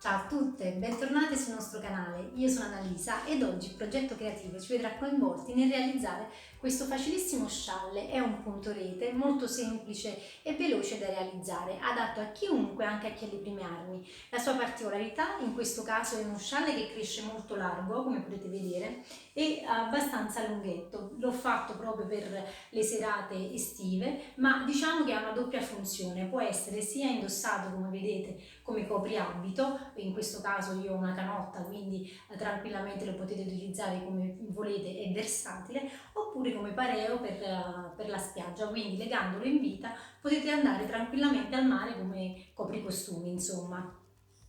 Ciao a tutte, bentornate sul nostro canale. Io sono Annalisa ed oggi il progetto creativo ci vedrà coinvolti nel realizzare questo facilissimo scialle. È un punto rete molto semplice e veloce da realizzare, adatto a chiunque, anche a chi ha le prime armi. La sua particolarità in questo caso è uno scialle che cresce molto largo, come potete vedere, e abbastanza lunghetto. L'ho fatto proprio per le serate estive, ma diciamo che ha una doppia funzione. Può essere sia indossato, come vedete, come copriabito, in questo caso io ho una canotta, quindi tranquillamente lo potete utilizzare come volete, è versatile, oppure come pareo per la spiaggia, quindi legandolo in vita potete andare tranquillamente al mare come copricostumi, insomma.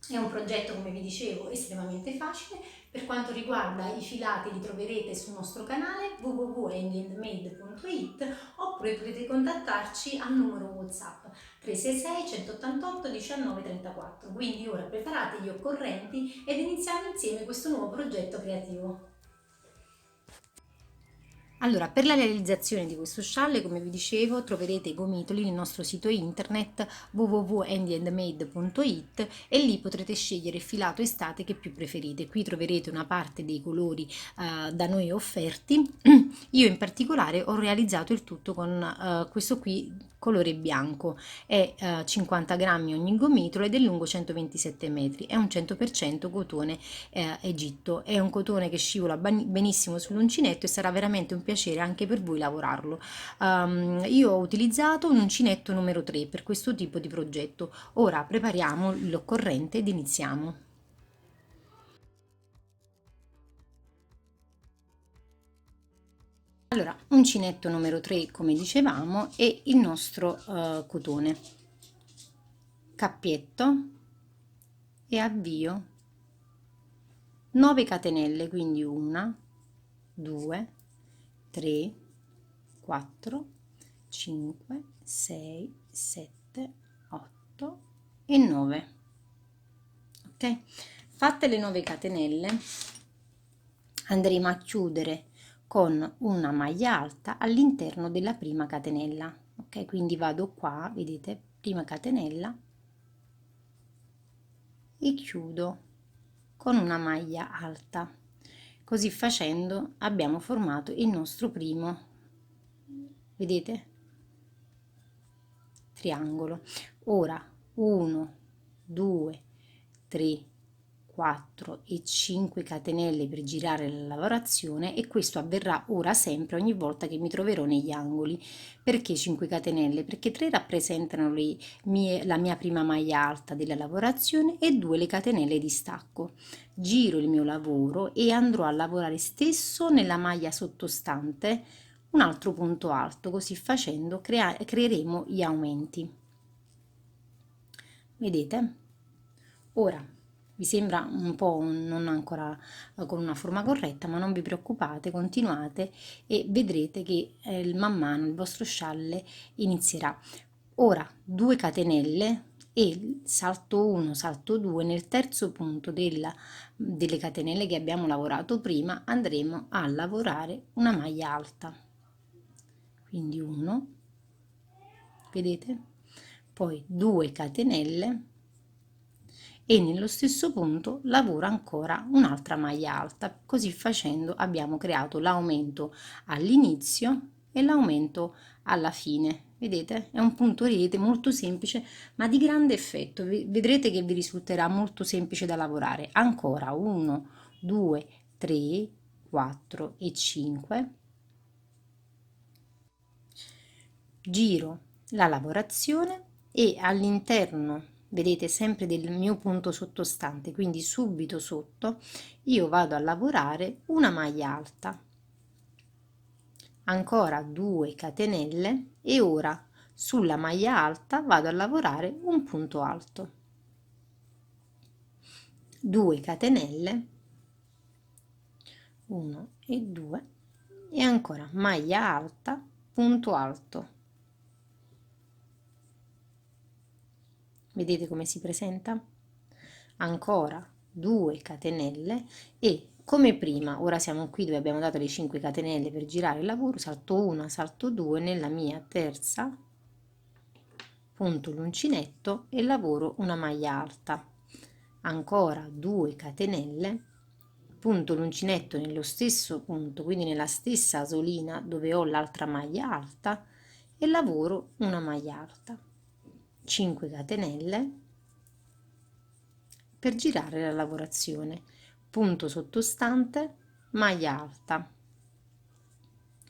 È un progetto, come vi dicevo, estremamente facile. Per quanto riguarda i filati li troverete sul nostro canale www.handandmade.it oppure potete contattarci al numero WhatsApp 366 188 1934. Quindi ora preparate gli occorrenti ed iniziamo insieme questo nuovo progetto creativo. Allora, per la realizzazione di questo scialle, come vi dicevo, troverete i gomitoli nel nostro sito internet www.handyandmade.it e lì potrete scegliere il filato estate che più preferite. Qui troverete una parte dei colori da noi offerti. Io in particolare ho realizzato il tutto con questo qui colore bianco, è 50 grammi ogni gomitolo ed è lungo 127 metri, è un 100% cotone Egitto, è un cotone che scivola benissimo sull'uncinetto e sarà veramente un piacere anche per voi lavorarlo. Io ho utilizzato un uncinetto numero 3 per questo tipo di progetto. Ora prepariamo l'occorrente ed iniziamo. Allora, uncinetto numero 3 come dicevamo e il nostro cotone, cappietto e avvio 9 catenelle, quindi 1, 2, 3, 4, 5, 6, 7, 8 e 9. Ok? Fatte le 9 catenelle andremo a chiudere con una maglia alta all'interno della prima catenella. Ok? Quindi vado qua, vedete, prima catenella e chiudo con una maglia alta. Così facendo abbiamo formato il nostro primo, vedete, triangolo. Ora 1, 2, 3, 4 e 5 catenelle per girare la lavorazione, e questo avverrà ora sempre ogni volta che mi troverò negli angoli. Perché 5 catenelle? Perché 3 rappresentano la mia prima maglia alta della lavorazione e 2 le catenelle di stacco. Giro il mio lavoro e andrò a lavorare stesso nella maglia sottostante un altro punto alto. Così facendo creeremo gli aumenti. Vedete? Ora vi sembra un po' non ancora con una forma corretta, ma non vi preoccupate, continuate e vedrete che man mano il vostro scialle inizierà. Ora 2 catenelle e salto 1, salto 2 nel terzo punto delle catenelle che abbiamo lavorato prima andremo a lavorare una maglia alta, quindi 1, vedete, poi 2 catenelle e nello stesso punto lavoro ancora un'altra maglia alta. Così facendo abbiamo creato l'aumento all'inizio e l'aumento alla fine. Vedete, è un punto rete molto semplice ma di grande effetto. Vedrete che vi risulterà molto semplice da lavorare. Ancora 1, 2, 3, 4 e 5. Giro la lavorazione e all'interno, vedete, sempre del mio punto sottostante, quindi subito sotto, io vado a lavorare una maglia alta, ancora 2 catenelle e ora sulla maglia alta vado a lavorare un punto alto, 2 catenelle, 1 e 2 e ancora maglia alta, punto alto. Vedete come si presenta? Ancora 2 catenelle e come prima, ora siamo qui dove abbiamo dato le 5 catenelle per girare il lavoro, salto 1, salto 2 nella mia terza, punto l'uncinetto e lavoro una maglia alta. ancora 2 catenelle, punto l'uncinetto nello stesso punto, quindi nella stessa asolina dove ho l'altra maglia alta, e lavoro una maglia alta, 5 catenelle per girare la lavorazione, punto sottostante, maglia alta,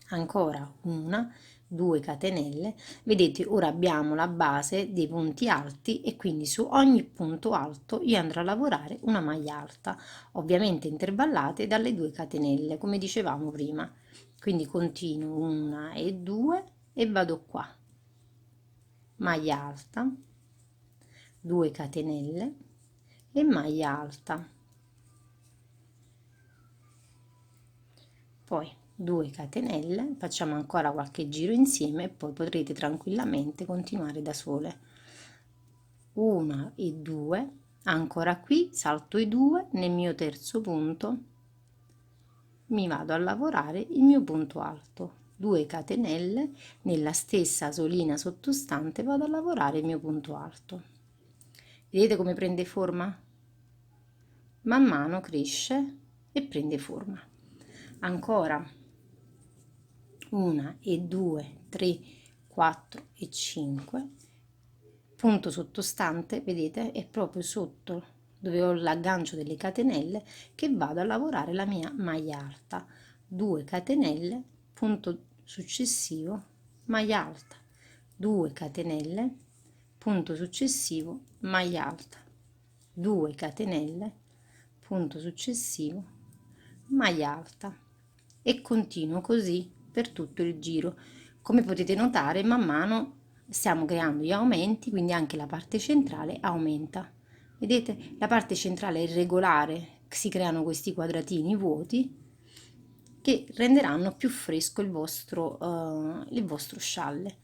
ancora una, 2 catenelle. Vedete, ora abbiamo la base dei punti alti e quindi su ogni punto alto io andrò a lavorare una maglia alta, ovviamente intervallate dalle 2 catenelle come dicevamo prima. Quindi continuo 1 e 2 e vado qua, maglia alta, 2 catenelle e maglia alta, poi 2 catenelle, facciamo ancora qualche giro insieme e poi potrete tranquillamente continuare da sole. 1 e 2, ancora qui salto i 2, nel mio terzo punto mi vado a lavorare il mio punto alto, 2 catenelle, nella stessa asolina sottostante vado a lavorare il mio punto alto. Vedete come prende forma? Man mano cresce e prende forma. Ancora 1 e 2, 3, 4 e 5, punto sottostante, vedete, è proprio sotto dove ho l'aggancio delle catenelle che vado a lavorare la mia maglia alta, 2 catenelle, punto successivo, maglia alta, 2 catenelle, punto successivo, maglia alta, 2 catenelle, punto successivo, maglia alta, e continuo così per tutto il giro. Come potete notare, man mano stiamo creando gli aumenti, quindi anche la parte centrale aumenta. Vedete, la parte centrale è irregolare, si creano questi quadratini vuoti che renderanno più fresco il vostro scialle.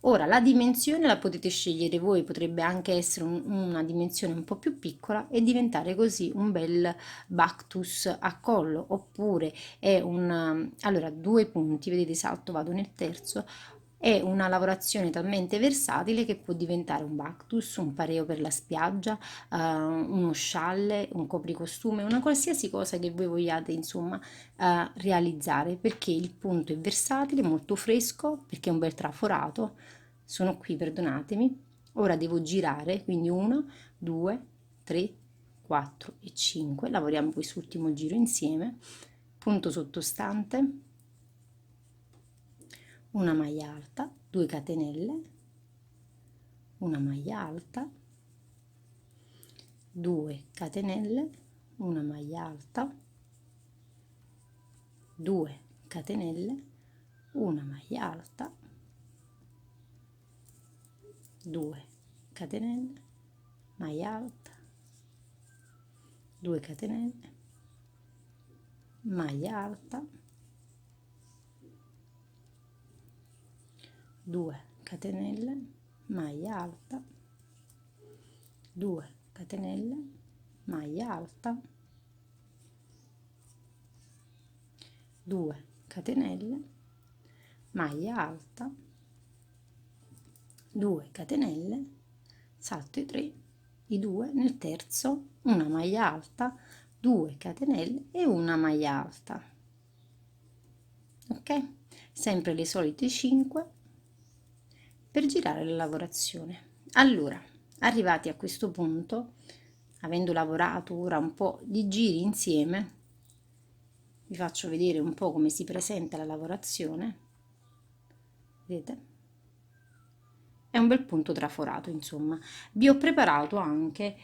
Ora la dimensione la potete scegliere voi, potrebbe anche essere una dimensione un po' più piccola e diventare così un bel Bactus a collo, oppure è allora 2 punti, vedete, salto, vado nel terzo. È una lavorazione talmente versatile che può diventare un Bactus, un pareo per la spiaggia, uno scialle, un copricostume, una qualsiasi cosa che voi vogliate insomma realizzare, perché il punto è versatile, molto fresco, perché è un bel traforato. Sono qui, perdonatemi. Ora devo girare, quindi 1, 2, 3, 4 e 5. Lavoriamo quest'ultimo giro insieme. Punto sottostante, una maglia alta, 2 catenelle, una maglia alta, 2 catenelle, una maglia alta, 2 catenelle, una maglia alta, 2 catenelle, maglia alta, 2 catenelle, maglia alta, 2 catenelle, maglia alta, 2 catenelle, maglia alta, 2 catenelle, maglia alta, 2 catenelle, salto i 3, i 2 nel terzo, una maglia alta, 2 catenelle e una maglia alta. Ok? Sempre le solite 5 per girare la lavorazione. Allora, arrivati a questo punto, avendo lavorato ora un po' di giri insieme, vi faccio vedere un po' come si presenta la lavorazione. Vedete? È un bel punto traforato, insomma. Vi ho preparato anche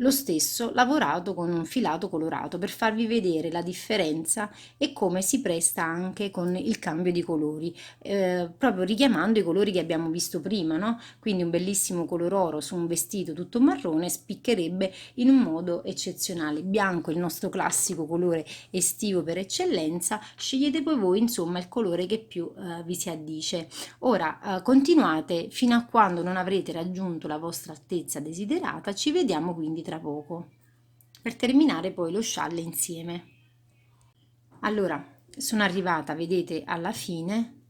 lo stesso lavorato con un filato colorato per farvi vedere la differenza e come si presta anche con il cambio di colori, proprio richiamando i colori che abbiamo visto prima, no? Quindi un bellissimo color oro su un vestito tutto marrone spiccherebbe in un modo eccezionale. Bianco, il nostro classico colore estivo per eccellenza, scegliete poi voi insomma il colore che più vi si addice. Ora continuate fino a quando non avrete raggiunto la vostra altezza desiderata, ci vediamo quindi tra poco per terminare poi lo scialle insieme. Allora, sono arrivata, vedete, alla fine,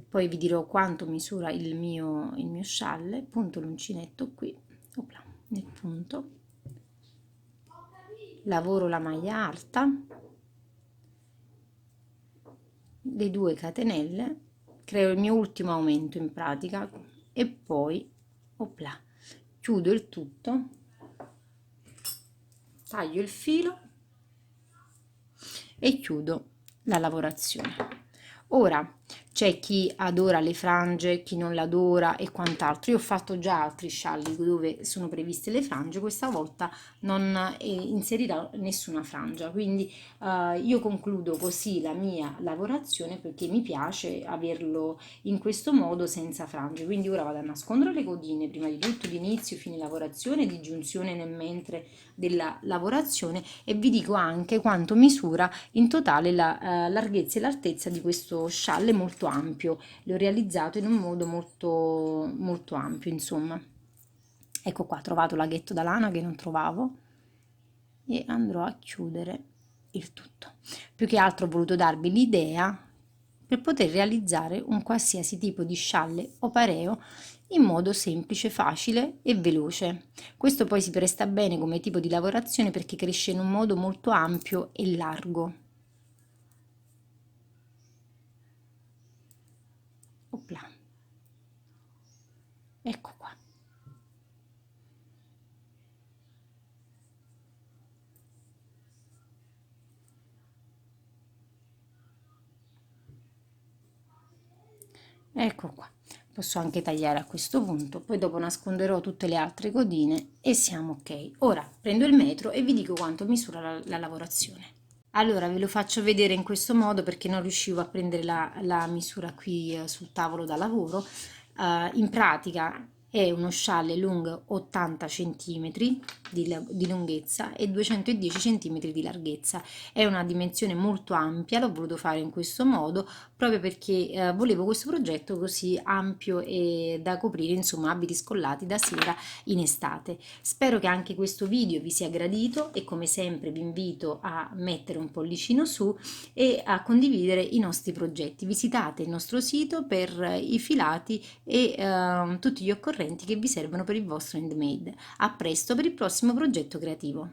poi vi dirò quanto misura il mio scialle, punto l'uncinetto qui, opla, nel punto, lavoro la maglia alta, le 2 catenelle, creo il mio ultimo aumento in pratica e poi opla, chiudo il tutto, taglio il filo e chiudo la lavorazione. Ora c'è chi adora le frange, chi non l'adora e quant'altro. Io ho fatto già altri scialli dove sono previste le frange, questa volta non inserirò nessuna frangia, quindi io concludo così la mia lavorazione perché mi piace averlo in questo modo senza frange. Quindi ora vado a nascondere le codine prima di tutto di inizio, fine lavorazione, di giunzione nel mentre della lavorazione, e vi dico anche quanto misura in totale la larghezza e l'altezza di questo scialle molto ampio. L'ho realizzato in un modo molto ampio, insomma. Ecco qua, ho trovato laghetto da lana che non trovavo e andrò a chiudere il tutto. Più che altro ho voluto darvi l'idea per poter realizzare un qualsiasi tipo di scialle o pareo in modo semplice, facile e veloce. Questo poi si presta bene come tipo di lavorazione perché cresce in un modo molto ampio e largo. Opla. Ecco qua. Ecco qua. Posso anche tagliare a questo punto, poi dopo nasconderò tutte le altre codine e siamo ok. Ora prendo il metro e vi dico quanto misura la lavorazione. Allora ve lo faccio vedere in questo modo perché non riuscivo a prendere la misura qui sul tavolo da lavoro. In pratica è uno scialle lungo 80 cm di lunghezza e 210 cm di larghezza. È una dimensione molto ampia, l'ho voluto fare in questo modo proprio perché volevo questo progetto così ampio e da coprire, insomma, abiti scollati da sera in estate. Spero che anche questo video vi sia gradito e come sempre vi invito a mettere un pollicino su e a condividere i nostri progetti. Visitate il nostro sito per i filati e tutti gli occorrenti che vi servono per il vostro handmade. A presto per il prossimo progetto creativo.